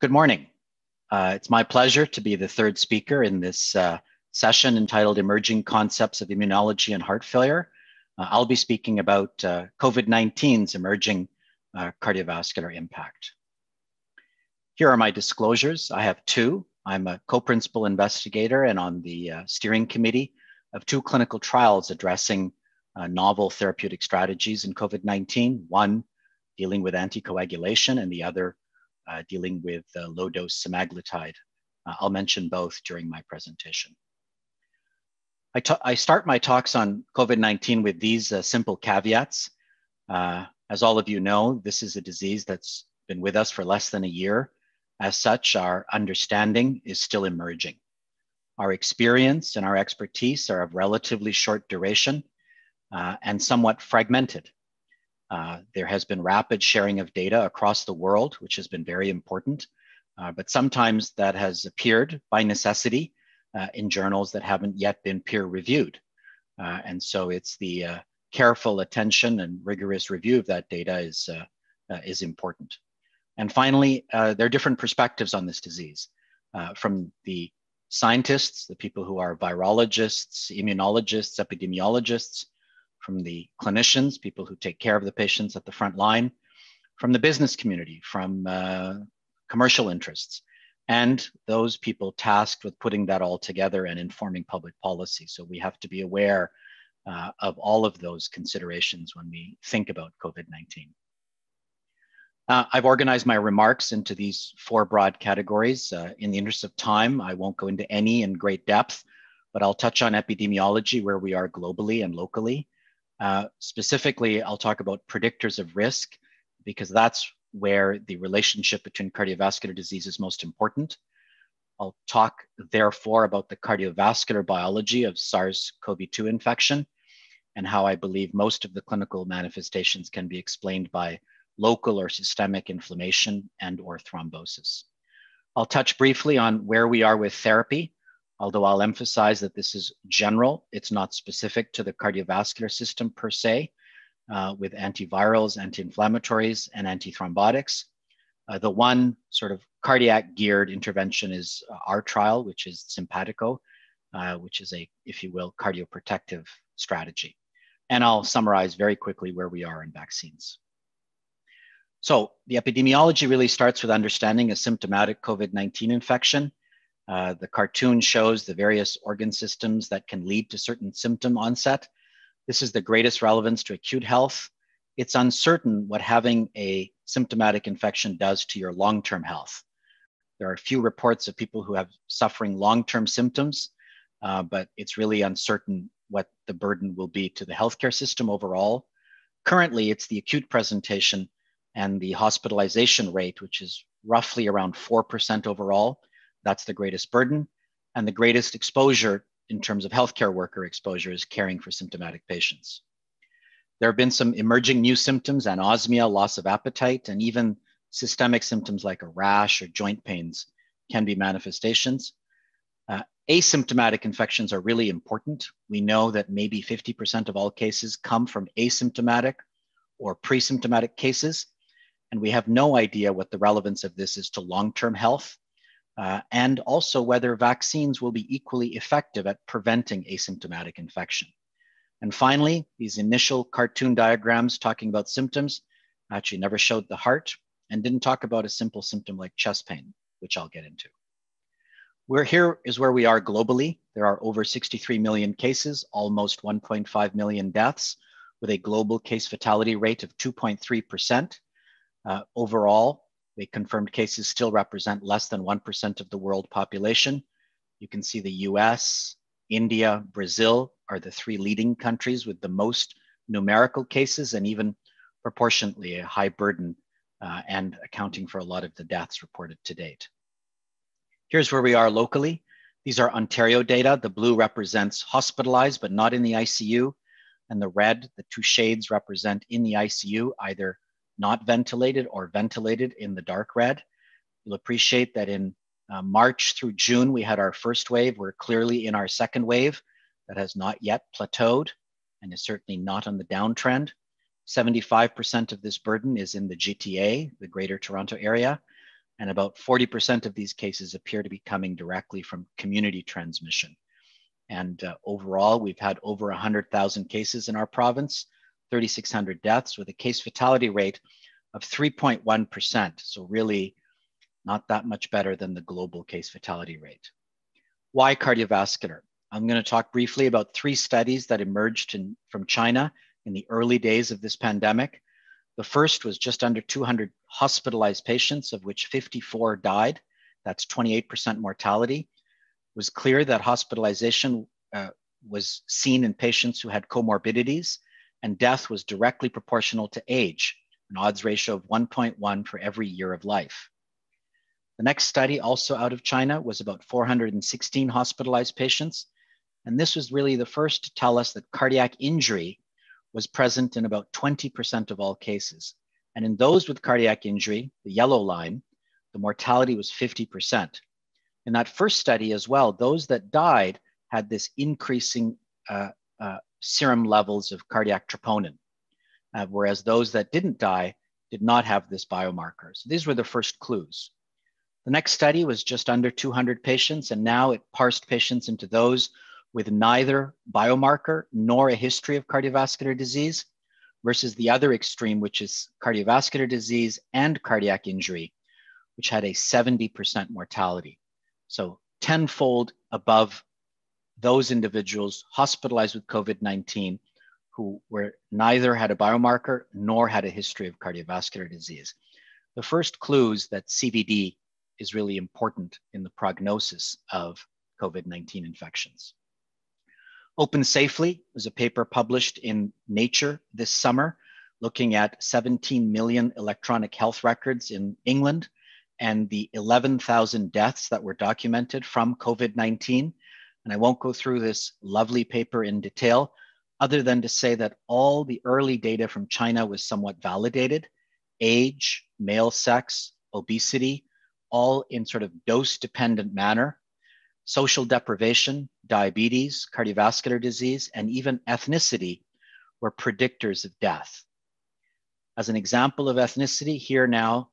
Good morning. It's my pleasure to be the third speaker in this session entitled Emerging Concepts of Immunology and Heart Failure. I'll be speaking about COVID-19's emerging cardiovascular impact. Here are my disclosures. I have two. I'm a co-principal investigator and on the steering committee of two clinical trials addressing novel therapeutic strategies in COVID-19, one dealing with anticoagulation and the other dealing with low-dose semaglutide. I'll mention both during my presentation. I start my talks on COVID-19 with these simple caveats. As all of you know, this is a disease that's been with us for less than a year. As such, our understanding is still emerging. Our experience and our expertise are of relatively short duration and somewhat fragmented. There has been rapid sharing of data across the world, which has been very important, but sometimes that has appeared by necessity in journals that haven't yet been peer-reviewed. And so it's the careful attention and rigorous review of that data is important. And finally, there are different perspectives on this disease. From the scientists, the people who are virologists, immunologists, epidemiologists, from the clinicians, people who take care of the patients at the front line, from the business community, from commercial interests, and those people tasked with putting that all together and informing public policy. So we have to be aware of all of those considerations when we think about COVID-19. I've organized my remarks into these four broad categories. In the interest of time, I won't go into any in great depth, but I'll touch on epidemiology, where we are globally and locally. Specifically, I'll talk about predictors of risk, because that's where the relationship between cardiovascular disease is most important. I'll talk, therefore, about the cardiovascular biology of SARS-CoV-2 infection and how I believe most of the clinical manifestations can be explained by local or systemic inflammation and or thrombosis. I'll touch briefly on where we are with therapy, although I'll emphasize that this is general. It's not specific to the cardiovascular system per se, with antivirals, anti-inflammatories, and anti-thrombotics. The one sort of cardiac geared intervention is our trial, which is Simpatico, which is a, if you will, cardioprotective strategy. And I'll summarize very quickly where we are in vaccines. So the epidemiology really starts with understanding a symptomatic COVID-19 infection. The cartoon shows the various organ systems that can lead to certain symptom onset. This is the greatest relevance to acute health. It's uncertain what having a symptomatic infection does to your long-term health. There are few reports of people who have suffering long-term symptoms, but it's really uncertain what the burden will be to the healthcare system overall. Currently, it's the acute presentation and the hospitalization rate, which is roughly around 4% overall. That's the greatest burden, and the greatest exposure in terms of healthcare worker exposure is caring for symptomatic patients. There have been some emerging new symptoms, anosmia, loss of appetite, and even systemic symptoms like a rash or joint pains can be manifestations. Asymptomatic infections are really important. We know that maybe 50% of all cases come from asymptomatic or pre-symptomatic cases, and we have no idea what the relevance of this is to long-term health. And also whether vaccines will be equally effective at preventing asymptomatic infection. And finally, these initial cartoon diagrams talking about symptoms actually never showed the heart and didn't talk about a simple symptom like chest pain, which I'll get into. Here is where we are globally. There are over 63 million cases, almost 1.5 million deaths, with a global case fatality rate of 2.3%. Overall, the confirmed cases still represent less than 1% of the world population. You can see the US, India, Brazil are the three leading countries with the most numerical cases and even proportionately a high burden and accounting for a lot of the deaths reported to date. Here's where we are locally. These are Ontario data. The blue represents hospitalized but not in the ICU, and the red, the two shades, represent in the ICU, either not ventilated or ventilated in the dark red. You'll appreciate that in March through June, we had our first wave. We're clearly in our second wave that has not yet plateaued and is certainly not on the downtrend. 75% of this burden is in the GTA, the Greater Toronto Area. And about 40% of these cases appear to be coming directly from community transmission. And overall, we've had over 100,000 cases in our province, 3,600 deaths with a case fatality rate of 3.1%. So really not that much better than the global case fatality rate. Why cardiovascular? I'm going to talk briefly about 3 studies that emerged from China in the early days of this pandemic. The first was just under 200 hospitalized patients, of which 54 died. That's 28% mortality. It was clear that hospitalization was seen in patients who had comorbidities, and death was directly proportional to age, an odds ratio of 1.1 for every year of life. The next study, also out of China, was about 416 hospitalized patients. And this was really the first to tell us that cardiac injury was present in about 20% of all cases. And in those with cardiac injury, the yellow line, the mortality was 50%. In that first study as well, those that died had this increasing serum levels of cardiac troponin, whereas those that didn't die did not have this biomarker. So these were the first clues. The next study was just under 200 patients, and now it parsed patients into those with neither biomarker nor a history of cardiovascular disease versus the other extreme, which is cardiovascular disease and cardiac injury, which had a 70% mortality. So tenfold above those individuals hospitalized with COVID-19 who were neither had a biomarker nor had a history of cardiovascular disease. The first clues that CVD is really important in the prognosis of COVID-19 infections. OpenSAFELY was a paper published in Nature this summer, looking at 17 million electronic health records in England and the 11,000 deaths that were documented from COVID-19. And I won't go through this lovely paper in detail, other than to say that all the early data from China was somewhat validated: age, male sex, obesity, all in sort of dose-dependent manner. Social deprivation, diabetes, cardiovascular disease, and even ethnicity were predictors of death. As an example of ethnicity, here now,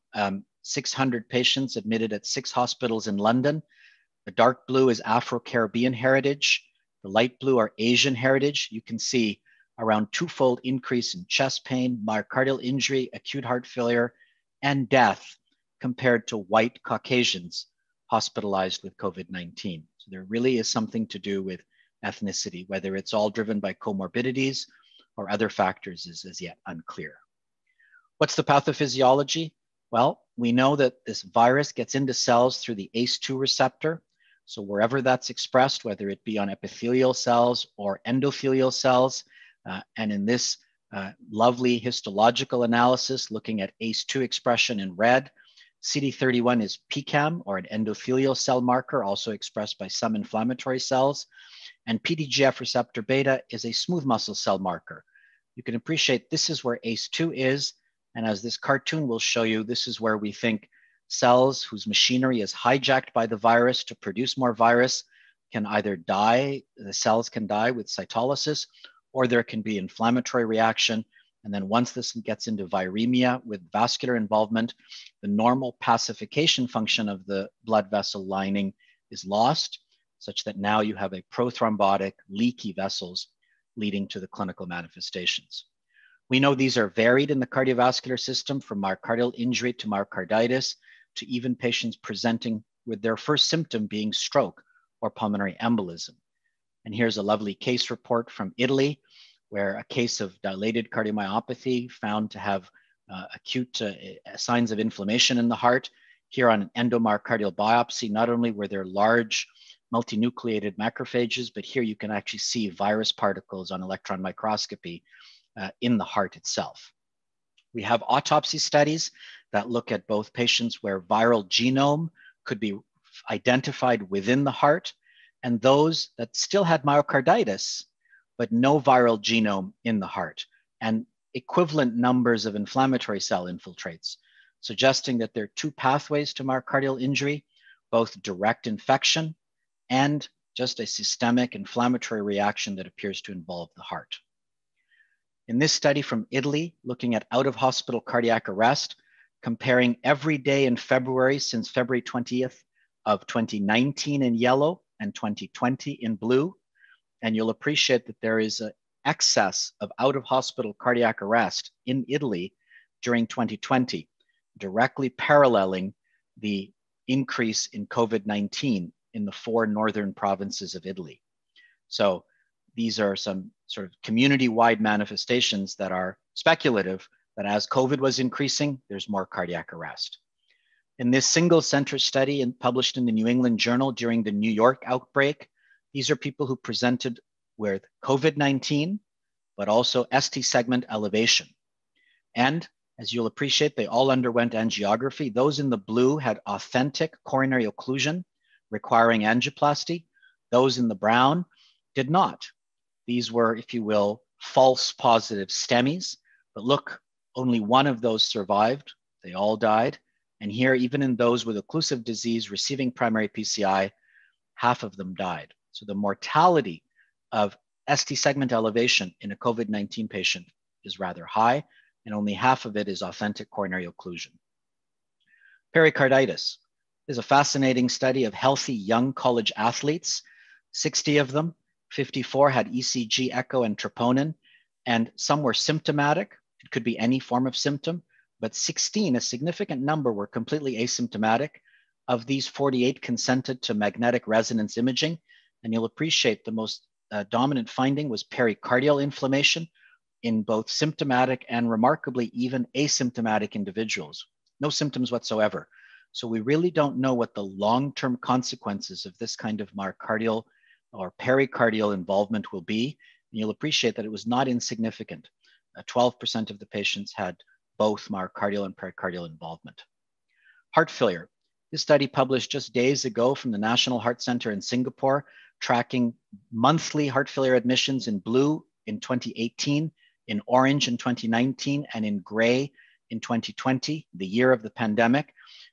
600 patients admitted at 6 hospitals in London. The dark blue is Afro-Caribbean heritage. The light blue are Asian heritage. You can see around 2-fold increase in chest pain, myocardial injury, acute heart failure, and death compared to white Caucasians hospitalized with COVID-19. So there really is something to do with ethnicity. Whether it's all driven by comorbidities or other factors is as yet unclear. What's the pathophysiology? Well, we know that this virus gets into cells through the ACE2 receptor. So wherever that's expressed, whether it be on epithelial cells or endothelial cells, and in this lovely histological analysis looking at ACE2 expression in red, CD31 is PCAM, or an endothelial cell marker, also expressed by some inflammatory cells. And PDGF receptor beta is a smooth muscle cell marker. You can appreciate this is where ACE2 is. And as this cartoon will show you, this is where we think cells whose machinery is hijacked by the virus to produce more virus can either die, the cells can die with cytolysis, or there can be inflammatory reaction. And then once this gets into viremia with vascular involvement, the normal pacification function of the blood vessel lining is lost, such that now you have a prothrombotic, leaky vessels leading to the clinical manifestations. We know these are varied in the cardiovascular system, from myocardial injury to myocarditis, to even patients presenting with their first symptom being stroke or pulmonary embolism. And here's a lovely case report from Italy, where a case of dilated cardiomyopathy found to have acute signs of inflammation in the heart. Here on an endomyocardial biopsy, not only were there large multinucleated macrophages, but here you can actually see virus particles on electron microscopy in the heart itself. We have autopsy studies that look at both patients where viral genome could be identified within the heart, and those that still had myocarditis, but no viral genome in the heart, and equivalent numbers of inflammatory cell infiltrates, suggesting that there are 2 pathways to myocardial injury, both direct infection and just a systemic inflammatory reaction that appears to involve the heart. In this study from Italy, looking at out-of-hospital cardiac arrest, comparing every day in February since February 20th of 2019 in yellow and 2020 in blue. And you'll appreciate that there is an excess of out-of-hospital cardiac arrest in Italy during 2020, directly paralleling the increase in COVID-19 in the 4 northern provinces of Italy. So these are some sort of community-wide manifestations that are speculative that as COVID was increasing, there's more cardiac arrest. In this single center study published in the New England Journal during the New York outbreak, these are people who presented with COVID-19, but also ST segment elevation. And as you'll appreciate, they all underwent angiography. Those in the blue had authentic coronary occlusion requiring angioplasty. Those in the brown did not. These were, if you will, false positive STEMIs. But look, only one of those survived. They all died. And here, even in those with occlusive disease receiving primary PCI, half of them died. So the mortality of ST segment elevation in a COVID-19 patient is rather high, and only half of it is authentic coronary occlusion. Pericarditis is a fascinating study of healthy young college athletes. 60 of them, 54 had ECG, echo, and troponin, and some were symptomatic. It could be any form of symptom, but 16, a significant number, were completely asymptomatic. Of these, 48 consented to magnetic resonance imaging, and you'll appreciate the most dominant finding was pericardial inflammation in both symptomatic and remarkably even asymptomatic individuals. No symptoms whatsoever. So we really don't know what the long-term consequences of this kind of myocardial or pericardial involvement will be. And you'll appreciate that it was not insignificant. 12% of the patients had both myocardial and pericardial involvement. Heart failure. This study published just days ago from the National Heart Centre in Singapore, tracking monthly heart failure admissions in blue in 2018, in orange in 2019, and in gray in 2020, the year of the pandemic.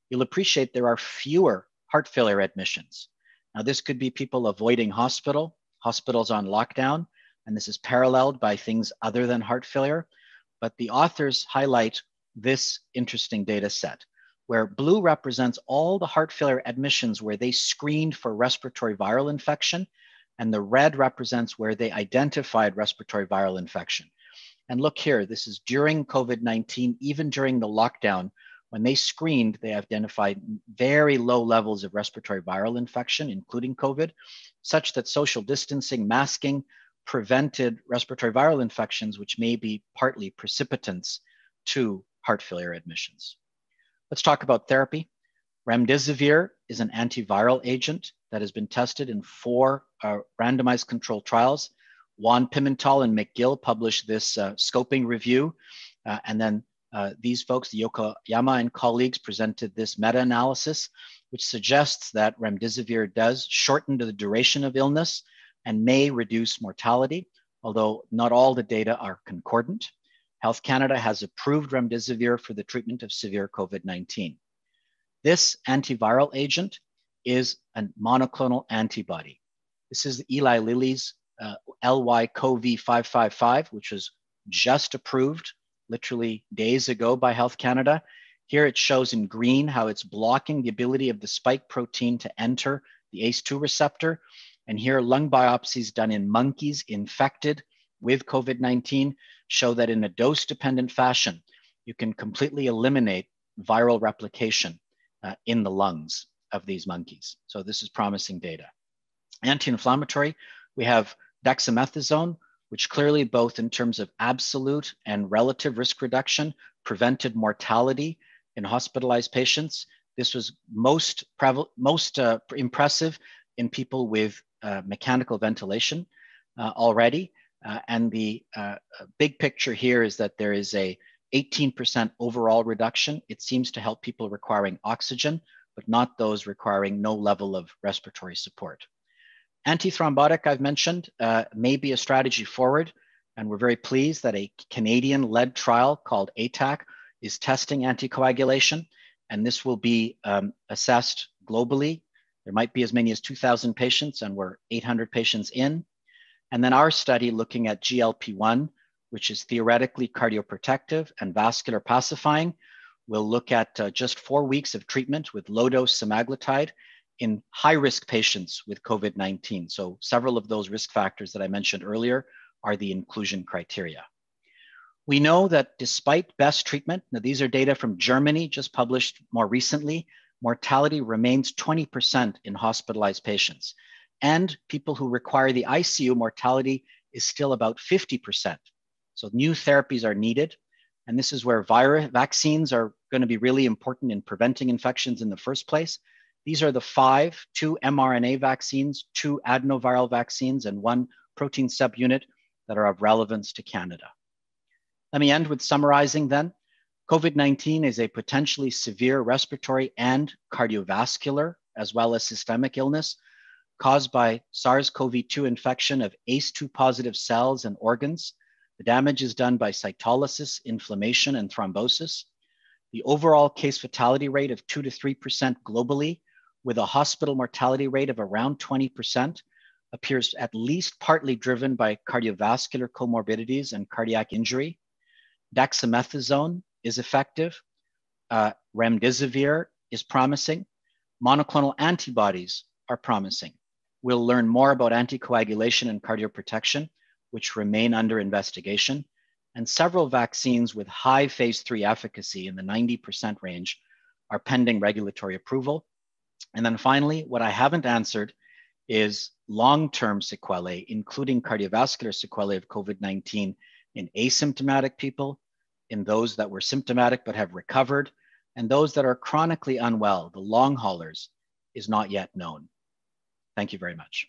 You'll appreciate there are fewer heart failure admissions. Now, this could be people avoiding hospitals on lockdown, and this is paralleled by things other than heart failure. But the authors highlight this interesting data set, where blue represents all the heart failure admissions where they screened for respiratory viral infection, and the red represents where they identified respiratory viral infection. And look here, this is during COVID-19, even during the lockdown, when they screened, they identified very low levels of respiratory viral infection, including COVID, such that social distancing, masking prevented respiratory viral infections, which may be partly precipitants to heart failure admissions. Let's talk about therapy. Remdesivir is an antiviral agent that has been tested in 4 randomized controlled trials. Juan Pimentel and McGill published this scoping review. And then these folks, the Yokoyama and colleagues, presented this meta-analysis, which suggests that remdesivir does shorten the duration of illness and may reduce mortality, although not all the data are concordant. Health Canada has approved remdesivir for the treatment of severe COVID-19. This antiviral agent is a monoclonal antibody. This is Eli Lilly's LY-CoV555, which was just approved literally days ago by Health Canada. Here it shows in green how it's blocking the ability of the spike protein to enter the ACE2 receptor. And here lung biopsies done in monkeys infected with COVID-19 show that in a dose-dependent fashion, you can completely eliminate viral replication in the lungs of these monkeys. So this is promising data. Anti-inflammatory, we have dexamethasone, which clearly both in terms of absolute and relative risk reduction prevented mortality in hospitalized patients. This was most impressive in people with mechanical ventilation already. And the big picture here is that there is a 18% overall reduction. It seems to help people requiring oxygen, but not those requiring no level of respiratory support. Anti-thrombotic, I've mentioned, may be a strategy forward, and we're very pleased that a Canadian-led trial called ATAC is testing anticoagulation, and this will be assessed globally. There might be as many as 2,000 patients, and we're 800 patients in. And then our study looking at GLP-1, which is theoretically cardioprotective and vascular pacifying, We'll look at just 4 weeks of treatment with low-dose semaglutide in high-risk patients with COVID-19. So several of those risk factors that I mentioned earlier are the inclusion criteria. We know that despite best treatment, now these are data from Germany, just published more recently, mortality remains 20% in hospitalized patients. And people who require the ICU, mortality is still about 50%. So new therapies are needed. And this is where vaccines are going to be really important in preventing infections in the first place. These are the 5, 2 mRNA vaccines, 2 adenoviral vaccines, and 1 protein subunit that are of relevance to Canada. Let me end with summarizing then. COVID-19 is a potentially severe respiratory and cardiovascular, as well as systemic illness caused by SARS-CoV-2 infection of ACE2 positive cells and organs. The damage is done by cytolysis, inflammation, and thrombosis. The overall case fatality rate of 2 to 3% globally, with a hospital mortality rate of around 20%, appears at least partly driven by cardiovascular comorbidities and cardiac injury. Dexamethasone is effective. Remdesivir is promising. Monoclonal antibodies are promising. We'll learn more about anticoagulation and cardioprotection, which remain under investigation, and several vaccines with high phase 3 efficacy in the 90% range are pending regulatory approval. And then finally, what I haven't answered is long-term sequelae, including cardiovascular sequelae of COVID-19 in asymptomatic people, in those that were symptomatic but have recovered, and those that are chronically unwell, the long haulers, is not yet known. Thank you very much.